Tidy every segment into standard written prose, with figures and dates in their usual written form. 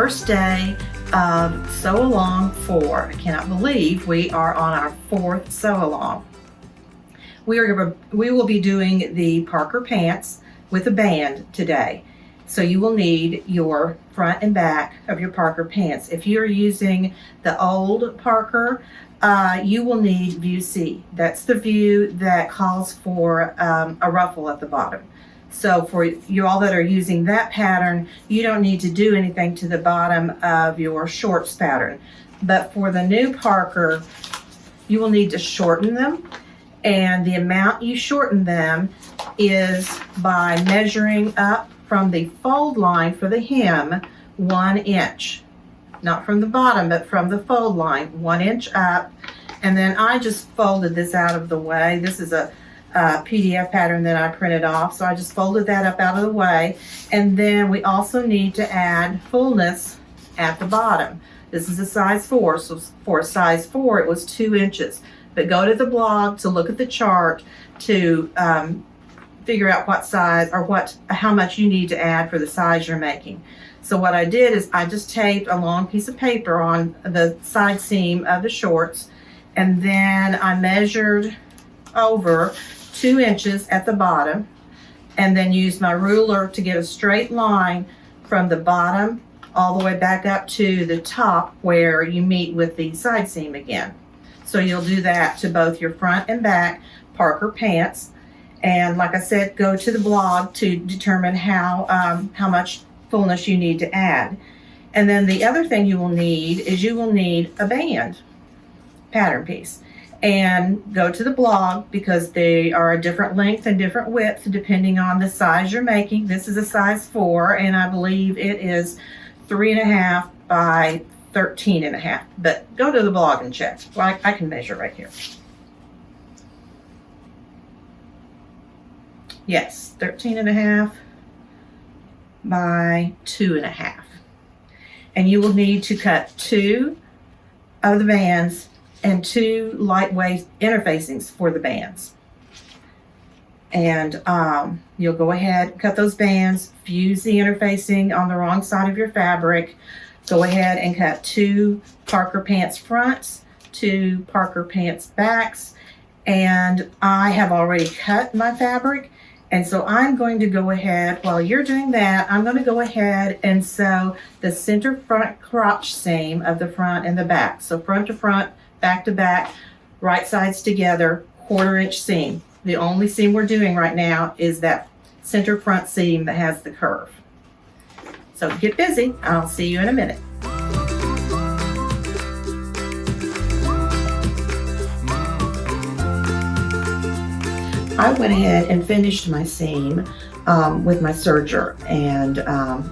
first day of Sew Along 4. I cannot believe we are on our 4th Sew Along. We will be doing the Parker pants with a band today. So you will need your front and back of your Parker pants. If you're using the old Parker, you will need view C. That's the view that calls for a ruffle at the bottom. So for you all that are using that pattern, you don't need to do anything to the bottom of your shorts pattern. But for the new Parker, you will need to shorten them. And the amount you shorten them is by measuring up from the fold line for the hem 1 inch. Not from the bottom, but from the fold line, 1 inch up. And then I just folded this out of the way. This is a PDF pattern that I printed off, so I just folded that up out of the way. And then we also need to add fullness at the bottom. This is a size 4, so for a size 4 it was 2 inches. But go to the blog to look at the chart to figure out what size or how much you need to add for the size you're making. So what I did is I just taped a long piece of paper on the side seam of the shorts, and then I measured over 2 inches at the bottom, and then used my ruler to get a straight line from the bottom all the way back up to the top where you meet with the side seam again. So you'll do that to both your front and back Parker pants. And like I said, go to the blog to determine how much fullness you need to add. And then the other thing you will need is you will need a band pattern piece. And go to the blog because they are a different length and different width depending on the size you're making. This is a size 4, and I believe it is 3.5 by 13.5. But go to the blog and check. Well, I can measure right here. Yes, 13.5 by 2.5. And you will need to cut 2 of the bands and 2 lightweight interfacings for the bands. And you'll go ahead, cut those bands, fuse the interfacing on the wrong side of your fabric. Go ahead and cut 2 Parker pants fronts, 2 Parker pants backs, and I have already cut my fabric. And so I'm going to go ahead, while you're doing that, I'm going to go ahead and sew the center front crotch seam of the front and the back. So front to front, back to back, right sides together, 1/4 inch seam. The only seam we're doing right now is that center front seam that has the curve. So get busy. I'll see you in a minute. I went ahead and finished my seam with my serger, and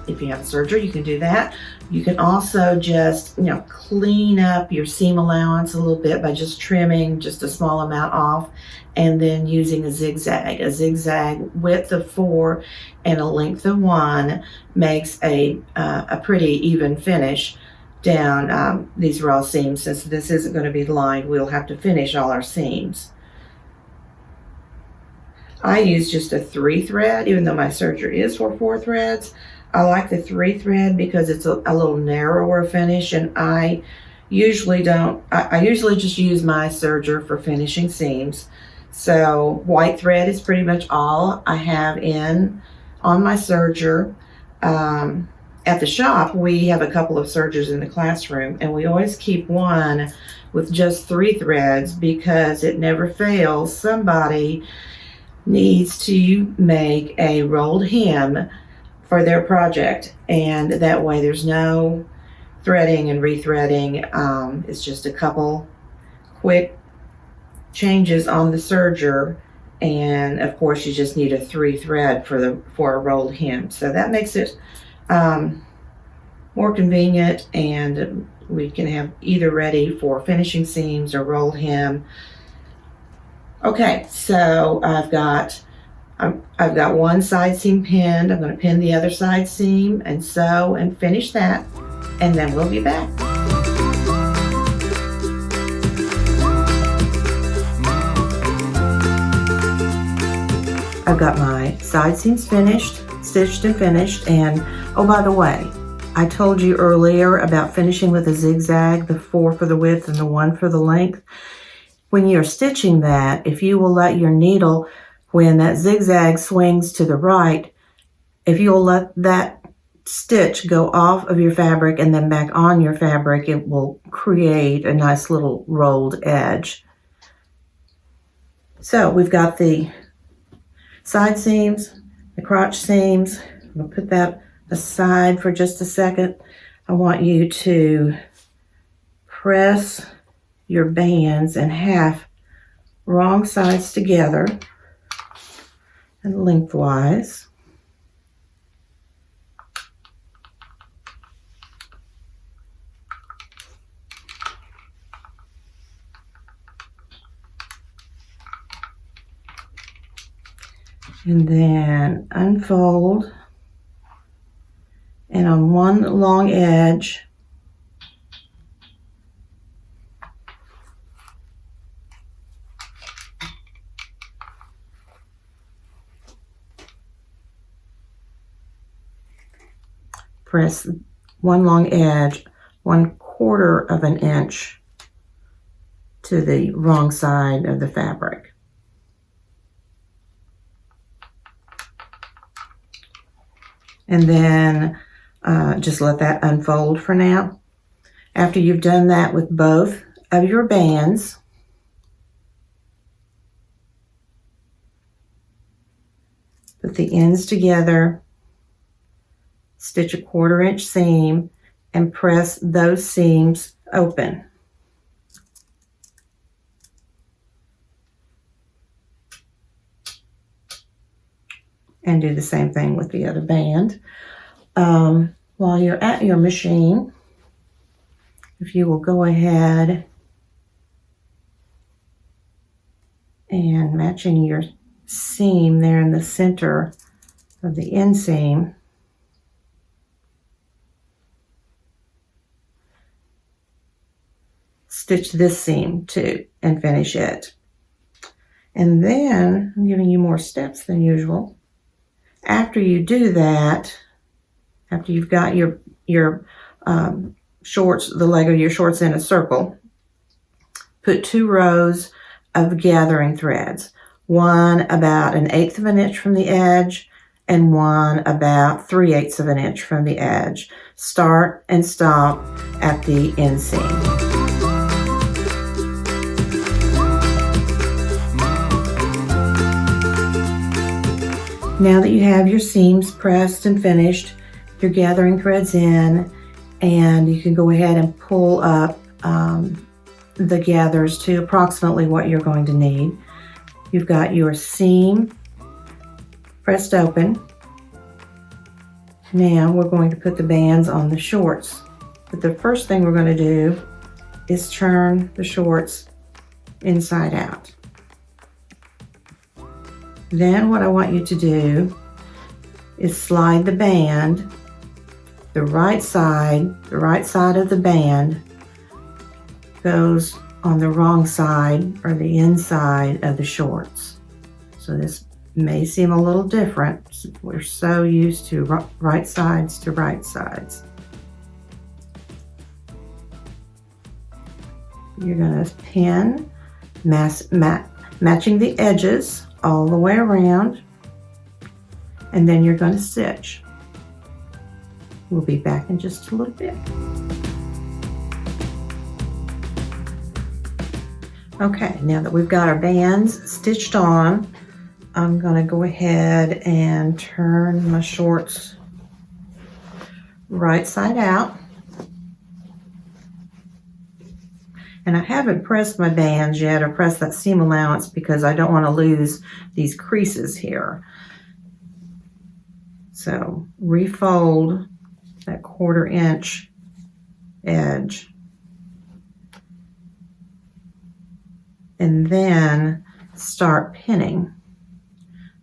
if you have a serger, you can do that. You can also just clean up your seam allowance a little bit by just trimming just a small amount off, and then using a zigzag width of 4 and a length of 1 makes a pretty even finish down these raw seams. Since this isn't going to be lined, we'll have to finish all our seams. I use just a 3 thread, even though my serger is for 4 threads. I like the 3 thread because it's a little narrower finish, and I usually just use my serger for finishing seams. So white thread is pretty much all I have on my serger. At the shop, we have a couple of sergers in the classroom, and we always keep one with just 3 threads because it never fails. Somebody needs to make a rolled hem for their project, and that way there's no threading and rethreading. It's just a couple quick changes on the serger, and of course you just need a 3 thread for a rolled hem. So that makes it more convenient, and we can have either ready for finishing seams or rolled hem. Okay, so I've got one side seam pinned. I'm going to pin the other side seam and sew and finish that, and then we'll be back. I've got my side seams finished, stitched and finished, and oh, by the way, I told you earlier about finishing with a zigzag, the 4 for the width and the 1 for the length. When you're stitching that, if you will let your needle, when that zigzag swings to the right, if you'll let that stitch go off of your fabric and then back on your fabric, it will create a nice little rolled edge. So we've got the side seams, the crotch seams. We'll put that aside for just a second. I want you to press your bands in half, wrong sides together and lengthwise. And then unfold, and on one long edge, press one long edge 1/4 of an inch to the wrong side of the fabric. And then just let that unfold for now. After you've done that with both of your bands, put the ends together, stitch a 1/4 inch seam, and press those seams open. And do the same thing with the other band. While you're at your machine, if you will go ahead and matching your seam there in the center of the inseam, stitch this seam too and finish it. And then I'm giving you more steps than usual. After you do that, after you've got your shorts, the leg of your shorts in a circle, put 2 rows of gathering threads, one about 1/8 of an inch from the edge and one about 3/8 of an inch from the edge. Start and stop at the inseam. Now that you have your seams pressed and finished, your gathering threads in, and you can go ahead and pull up the gathers to approximately what you're going to need. You've got your seam pressed open. Now we're going to put the bands on the shorts. But the first thing we're going to do is turn the shorts inside out. Then what I want you to do is slide the band, the right side of the band goes on the wrong side or the inside of the shorts. So this may seem a little different. We're so used to right sides to right sides. You're going to pin, matching the edges all the way around, and then you're going to stitch. We'll be back in just a little bit. Okay, now that we've got our bands stitched on, I'm going to go ahead and turn my shorts right side out. And I haven't pressed my bands yet or pressed that seam allowance because I don't want to lose these creases here. So refold that 1/4 inch edge. And then start pinning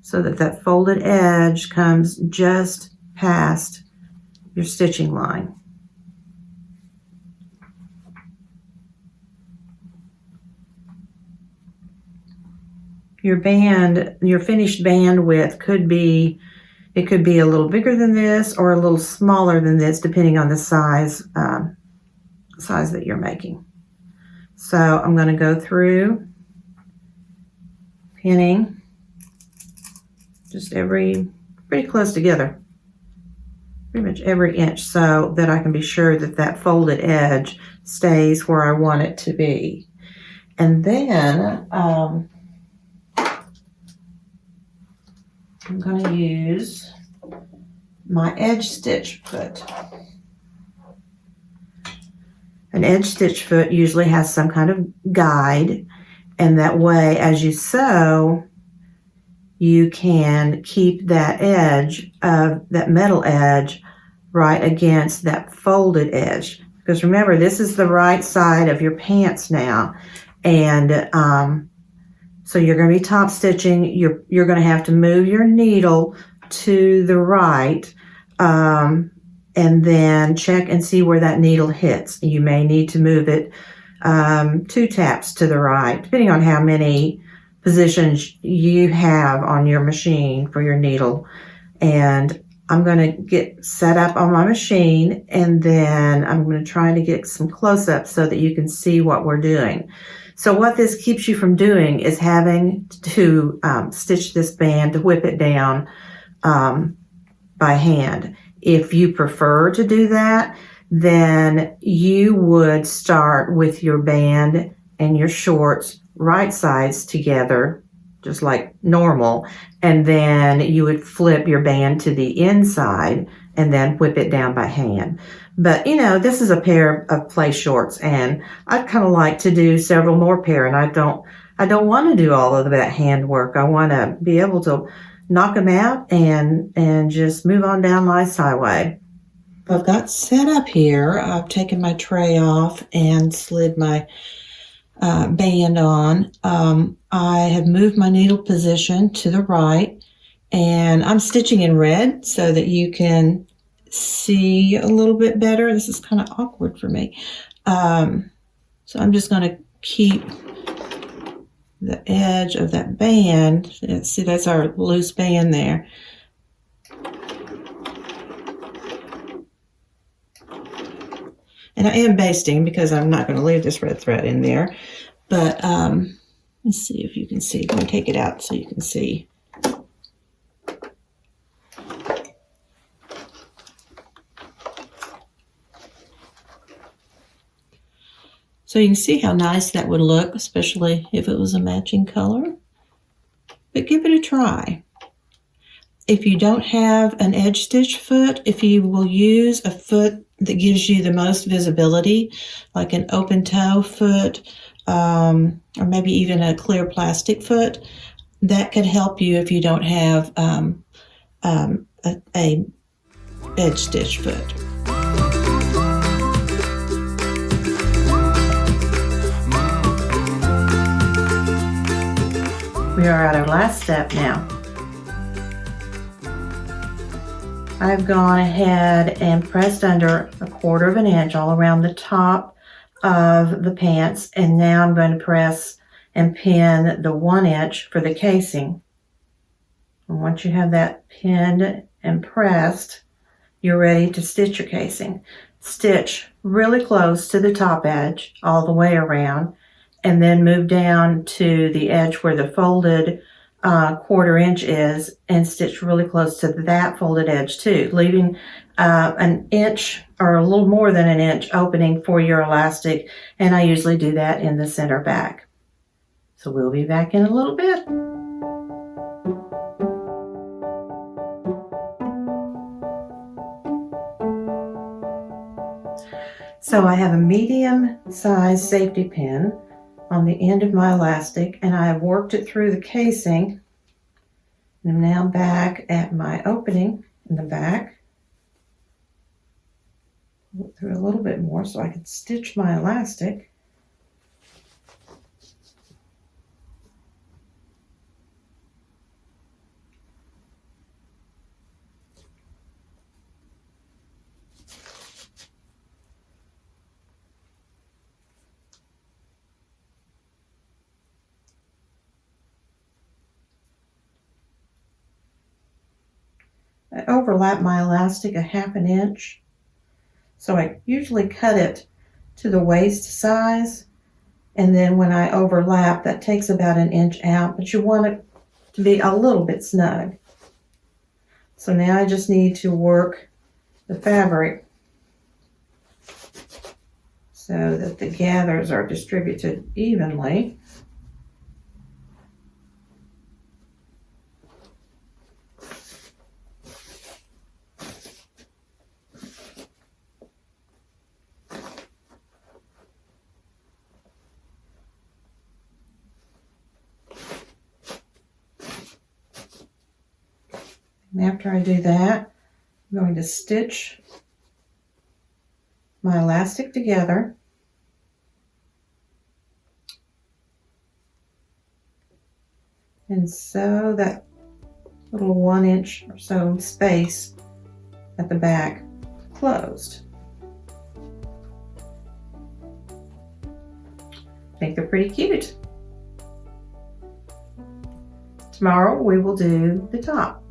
so that that folded edge comes just past your stitching line. Your finished band width could be It could be a little bigger than this or a little smaller than this, depending on the size that you're making. So I'm going to go through pinning just pretty close together, pretty much every inch, so that I can be sure that that folded edge stays where I want it to be. And then I'm going to use my edge stitch foot. An edge stitch foot usually has some kind of guide, and that way as you sew, you can keep that edge of that metal edge right against that folded edge. Because remember, this is the right side of your pants now, and so you're going to be top stitching. You're going to have to move your needle to the right, and then check and see where that needle hits. You may need to move it 2 taps to the right, depending on how many positions you have on your machine for your needle. And I'm going to get set up on my machine, and then I'm going to try to get some close-ups so that you can see what we're doing. So what this keeps you from doing is having to stitch this band, to whip it down by hand. If you prefer to do that, then you would start with your band and your shorts right sides together, just like normal, and then you would flip your band to the inside and then whip it down by hand. But this is a pair of play shorts, and I'd kind of like to do several more pair, and I don't want to do all of that hand work. I want to be able to knock them out and just move on down Lies Highway. I've got set up here. I've taken my tray off and slid my band on. I have moved my needle position to the right, and I'm stitching in red so that you can see a little bit better. This is kind of awkward for me. So I'm just going to keep the edge of that band. See, that's our loose band there. And I am basting because I'm not going to leave this red thread in there. But let's see if you can see. Let me take it out so you can see. So you can see how nice that would look, especially if it was a matching color. But give it a try. If you don't have an edge stitch foot, if you will use a foot that gives you the most visibility, like an open toe foot, or maybe even a clear plastic foot, that could help you if you don't have a edge stitch foot. We are at our last step now. I've gone ahead and pressed under 1/4 of an inch all around the top of the pants, and now I'm going to press and pin the 1 inch for the casing. And once you have that pinned and pressed, you're ready to stitch your casing. Stitch really close to the top edge all the way around, and then move down to the edge where the folded 1/4 inch is, and stitch really close to that folded edge too, leaving an inch or a little more than an inch opening for your elastic, and I usually do that in the center back. So we'll be back in a little bit. So I have a medium size safety pin on the end of my elastic, and I have worked it through the casing. And I'm now back at my opening in the back. Pull it through a little bit more so I can stitch my elastic. I overlap my elastic a 1/2 inch. So I usually cut it to the waist size, and then when I overlap, that takes about 1 inch out, but you want it to be a little bit snug. So now I just need to work the fabric so that the gathers are distributed evenly. And after I do that, I'm going to stitch my elastic together. And sew that little 1 inch or so space at the back closed. I think they're pretty cute. Tomorrow we will do the top.